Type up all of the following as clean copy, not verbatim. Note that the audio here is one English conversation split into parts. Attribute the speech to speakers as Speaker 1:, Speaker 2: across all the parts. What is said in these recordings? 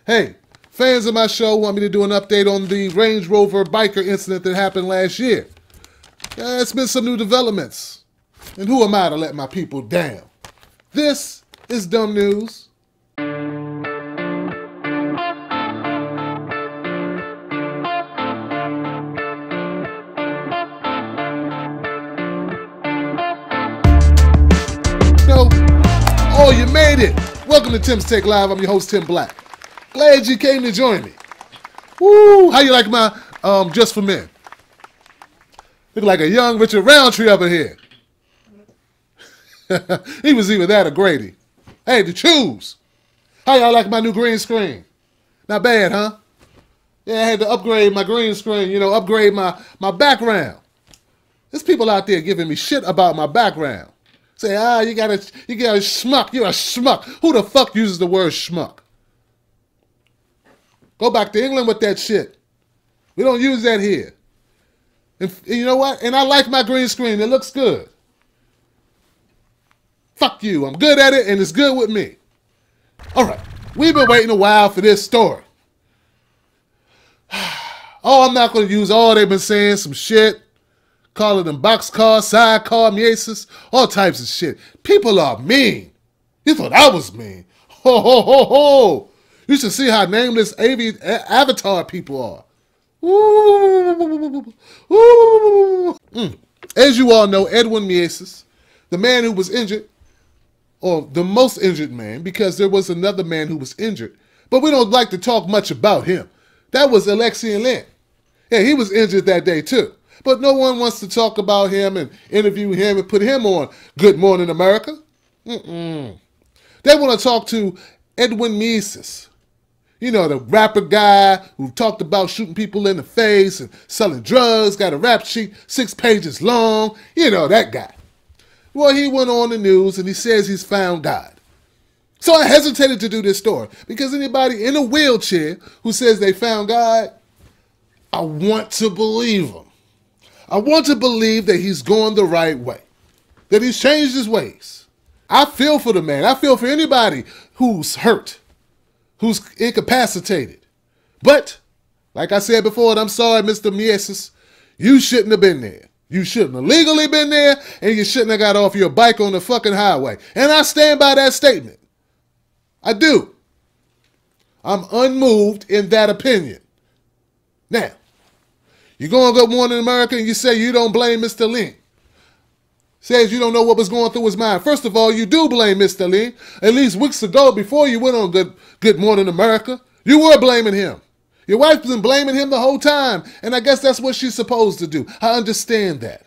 Speaker 1: Hey, fans of my show want me to do an update on the Range Rover biker incident that happened last year. It's been some new developments. And who am I to let my people down? This is dumb news. Oh, you made it! Welcome to Tim's Take Live. I'm your host, Tim Black. Glad you came to join me. Woo! How you like my Just for Men? Look like a young Richard Roundtree up in here. He was either that or Grady. Hey, to choose. How y'all like my new green screen? Not bad, huh? Yeah, I had to upgrade my green screen, upgrade my background. There's people out there giving me shit about my background. Say, you got a schmuck. You're a schmuck. Who the fuck uses the word schmuck? Go back to England with that shit. We don't use that here. And you know what? And I like my green screen. It looks good. Fuck you. I'm good at it, and it's good with me. All right. We've been waiting a while for this story. Oh, I'm not going to use all they've been saying, some shit. Calling them boxcar, sidecar, Mieses, all types of shit. People are mean. You thought I was mean. Ho, ho, ho, ho. You should see how nameless avatar people are. Ooh. Ooh. As you all know, Edwin Mieses, the man who was injured, or the most injured man, because there was another man who was injured, but we don't like to talk much about him. That was Alexian Lien. Yeah, he was injured that day too. But no one wants to talk about him and interview him and put him on Good Morning America. They want to talk to Edwin Mieses. You know, the rapper guy who talked about shooting people in the face and selling drugs, got a rap sheet 6 pages long. You know, that guy. Well, he went on the news and he says he's found God. So I hesitated to do this story because anybody in a wheelchair who says they found God, I want to believe them. I want to believe that he's going the right way, that he's changed his ways. I feel for the man. I feel for anybody who's hurt, who's incapacitated. But, like I said before, and I'm sorry, Mr. Mieses, you shouldn't have been there. You shouldn't have legally been there, and you shouldn't have got off your bike on the fucking highway. And I stand by that statement. I do. I'm unmoved in that opinion. Now, you go on Good Morning America and you say you don't blame Mr. Lein. Says you don't know what was going through his mind. First of all, you do blame Mr. Lein. At least weeks ago, before you went on Good Morning America, you were blaming him. Your wife's been blaming him the whole time, and I guess that's what she's supposed to do. I understand that.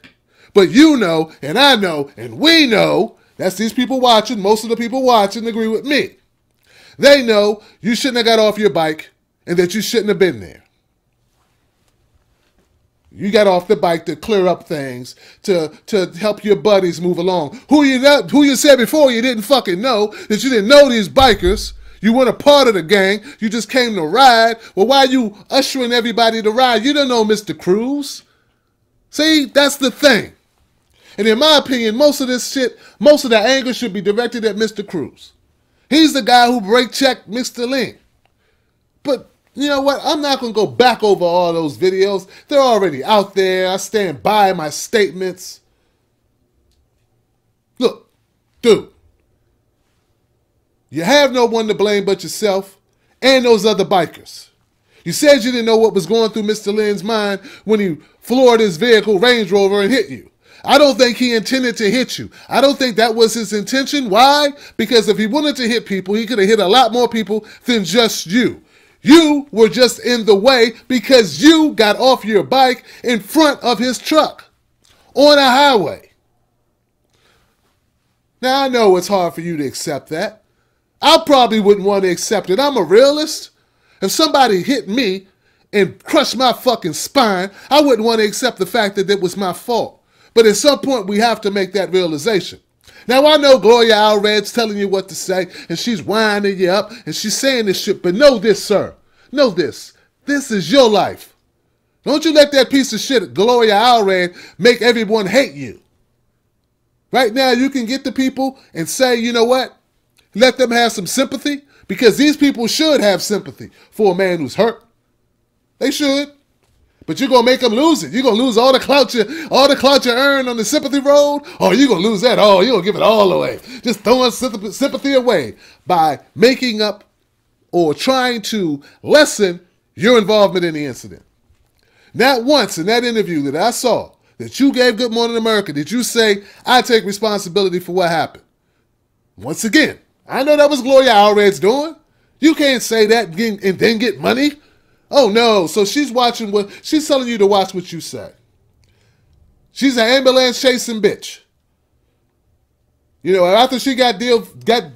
Speaker 1: But you know, and I know, and we know, that's these people watching, most of the people watching agree with me. They know you shouldn't have got off your bike and that you shouldn't have been there. You got off the bike to clear up things, to help your buddies move along. Who you said before you didn't fucking know, that you didn't know these bikers. You weren't a part of the gang. You just came to ride. Well, why are you ushering everybody to ride? You don't know Mr. Cruz. See, that's the thing. And in my opinion, most of this shit, most of the anger should be directed at Mr. Cruz. He's the guy who brake checked Mr. Lein. But you know what? I'm not going to go back over all those videos. They're already out there. I stand by my statements. Look, dude. You have no one to blame but yourself and those other bikers. You said you didn't know what was going through Mr. Lein's mind when he floored his vehicle, Range Rover, and hit you. I don't think he intended to hit you. I don't think that was his intention. Why? Because if he wanted to hit people, he could have hit a lot more people than just you. You were just in the way because you got off your bike in front of his truck on a highway. Now, I know it's hard for you to accept that. I probably wouldn't want to accept it. I'm a realist. If somebody hit me and crushed my fucking spine, I wouldn't want to accept the fact that it was my fault. But at some point, we have to make that realization. Now, I know Gloria Allred's telling you what to say, and she's winding you up, and she's saying this shit, but know this, sir. Know this. This is your life. Don't you let that piece of shit, Gloria Allred, make everyone hate you. Right now, you can get to people and say, you know what? Let them have some sympathy, Because these people should have sympathy for a man who's hurt. They should. But you're going to make them lose it. You're going to lose all the clout you earn on the sympathy road. Or you're going to lose that all. You're going to give it all away. Just throwing sympathy away by making up or trying to lessen your involvement in the incident. Not once in that interview that I saw that you gave Good Morning America did you say, I take responsibility for what happened. Once again, I know that was Gloria Allred's doing. You can't say that and then get money. Oh no, so she's telling you to watch what you say. She's an ambulance chasing bitch. You know, after she got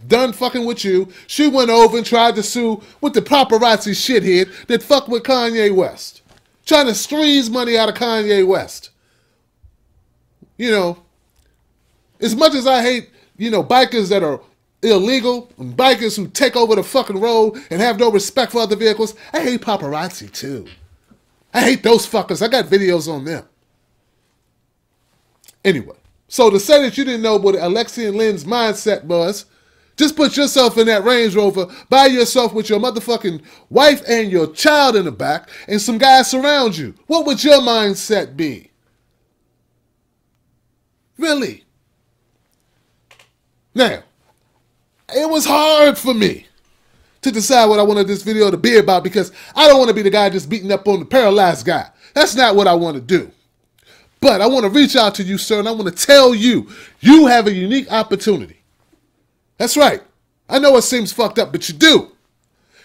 Speaker 1: done fucking with you, she went over and tried to sue with the paparazzi shithead that fucked with Kanye West. Trying to squeeze money out of Kanye West. You know, as much as I hate, bikers that are illegal and bikers who take over the fucking road and have no respect for other vehicles, I hate paparazzi too. I hate those fuckers. I got videos on them. Anyway, so to say that you didn't know what Alexian Lien's mindset was, just put yourself in that Range Rover by yourself with your motherfucking wife and your child in the back and some guys surround you. What would your mindset be? Really? Now, it was hard for me to decide what I wanted this video to be about because I don't want to be the guy just beating up on the paralyzed guy. That's not what I want to do. But I want to reach out to you, sir, and I want to tell you, you have a unique opportunity. That's right. I know it seems fucked up, but you do.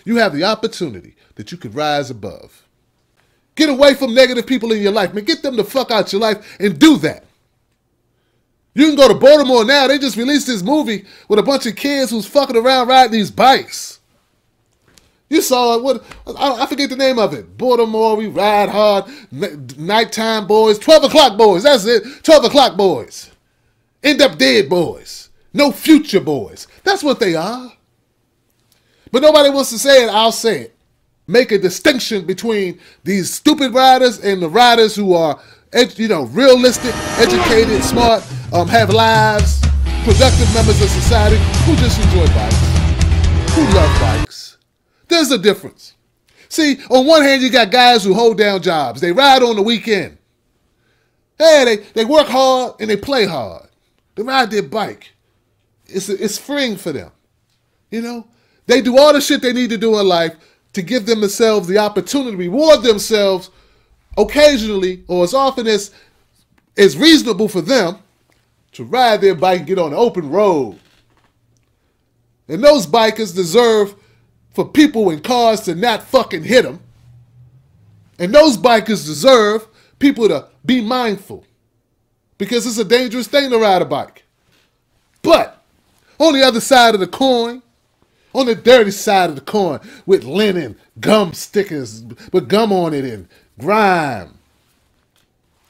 Speaker 1: You have the opportunity that you could rise above. Get away from negative people in your life, man. Get them the fuck out your life and do that. You can go to Baltimore now. They just released this movie with a bunch of kids who's fucking around riding these bikes. You saw it. I forget the name of it. Baltimore, we ride hard. Nighttime boys. 12 o'clock boys. That's it. 12 o'clock boys. End up dead boys. No future boys. That's what they are. But nobody wants to say it. I'll say it. Make a distinction between these stupid riders and the riders who are, realistic, educated, smart, have lives, productive members of society who just enjoy bikes, who love bikes. There's a difference. See, on one hand, you got guys who hold down jobs. They ride on the weekend. Hey, they work hard and they play hard. They ride their bike. It's freeing for them. They do all the shit they need to do in life to give themselves the opportunity to reward themselves occasionally or as often as is reasonable for them to ride their bike and get on the open road. And those bikers deserve for people in cars to not fucking hit them. And those bikers deserve people to be mindful because it's a dangerous thing to ride a bike. But on the other side of the coin, on the dirty side of the coin with linen, gum stickers with gum on it and grime,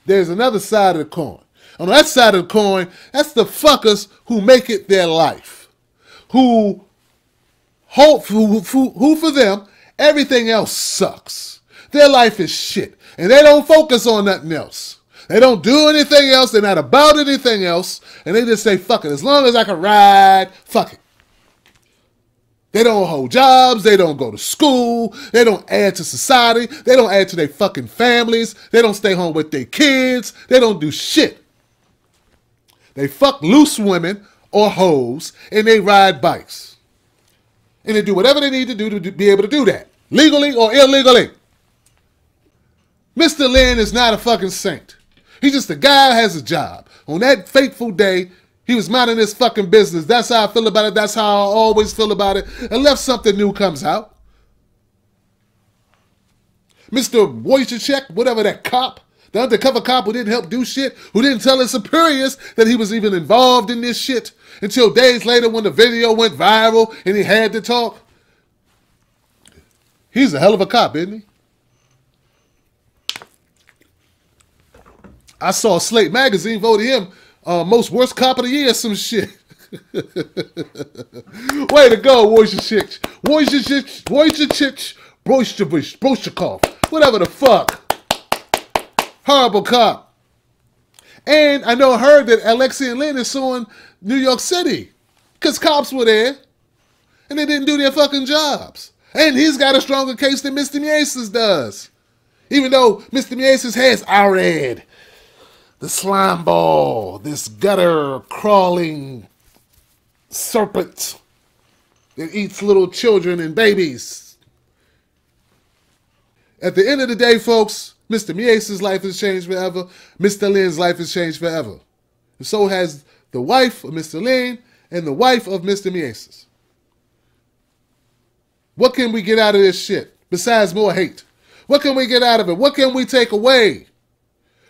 Speaker 1: there's another side of the coin. On that side of the coin, that's the fuckers who make it their life. Who for them, everything else sucks. Their life is shit. And they don't focus on nothing else. They don't do anything else. They're not about anything else. And they just say, fuck it. As long as I can ride, fuck it. They don't hold jobs. They don't go to school. They don't add to society. They don't add to their fucking families. They don't stay home with their kids. They don't do shit. They fuck loose women or hoes and they ride bikes. And they do whatever they need to do to be able to do that. Legally or illegally. Mr. Lien is not a fucking saint. He's just a guy who has a job. On that fateful day, he was minding his fucking business. That's how I feel about it. That's how I always feel about it. Unless something new comes out. Mr. Wojciech, whatever that cop, the undercover cop who didn't help do shit, who didn't tell his superiors that he was even involved in this shit until days later when the video went viral and he had to talk. He's a hell of a cop, isn't he? I saw Slate magazine voted him most worst cop of the year, some shit. Way to go, Wojciech. Broshikov. Whatever the fuck. Horrible cop. And I heard that Alexian Lien is suing New York City because cops were there. And they didn't do their fucking jobs. And he's got a stronger case than Mr. Mieses does. Even though Mr. Mieses has Allred, the slime ball, this gutter crawling serpent that eats little children and babies. At the end of the day, folks, Mr. Mieses' life has changed forever. Mr. Lein's life has changed forever. And so has the wife of Mr. Lein and the wife of Mr. Mieses. What can we get out of this shit besides more hate? What can we get out of it? What can we take away?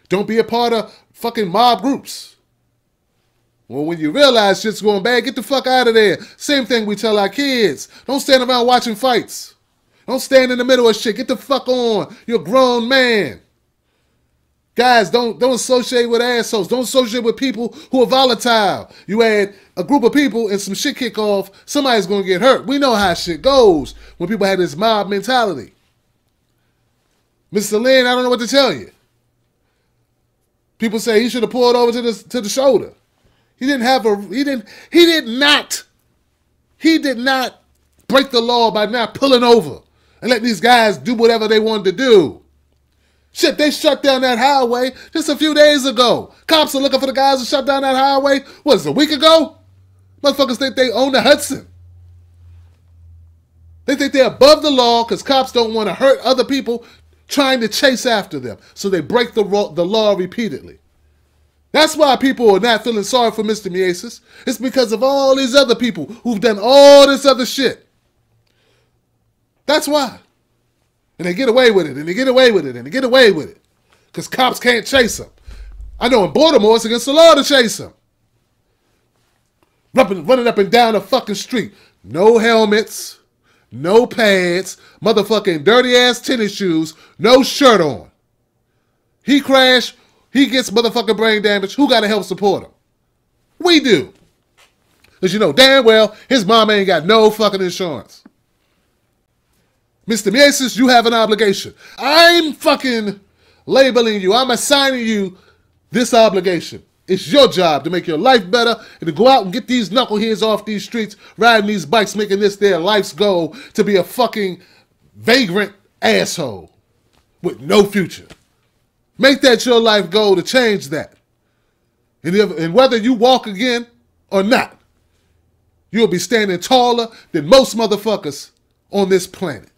Speaker 1: Don't be a part of fucking mob groups. Well, when you realize shit's going bad, get the fuck out of there. Same thing we tell our kids. Don't stand around watching fights. Don't stand in the middle of shit. Get the fuck on. You're a grown man. Guys, don't associate with assholes. Don't associate with people who are volatile. You add a group of people and some shit kick off, somebody's going to get hurt. We know how shit goes when people have this mob mentality. Mr. Lein, I don't know what to tell you. People say he should have pulled over to the shoulder. He did not break the law by not pulling over and letting these guys do whatever they wanted to do. Shit, they shut down that highway just a few days ago. Cops are looking for the guys who shut down that highway, what is it, a week ago? Motherfuckers think they own the Hudson. They think they're above the law because cops don't want to hurt other people trying to chase after them. So they break the law repeatedly. That's why people are not feeling sorry for Mr. Mieses. It's because of all these other people who've done all this other shit. That's why. And they get away with it, and they get away with it, and they get away with it. Because cops can't chase them. I know in Baltimore it's against the law to chase them. Running up and down the fucking street. No helmets, no pads, motherfucking dirty ass tennis shoes, no shirt on. He crashed, he gets motherfucking brain damage. Who got to help support him? We do. Because you know damn well his mom ain't got no fucking insurance. Mr. Mieses, you have an obligation. I'm fucking labeling you. I'm assigning you this obligation. It's your job to make your life better and to go out and get these knuckleheads off these streets, riding these bikes, making this their life's goal to be a fucking vagrant asshole with no future. Make that your life goal to change that. And whether you walk again or not, you'll be standing taller than most motherfuckers on this planet.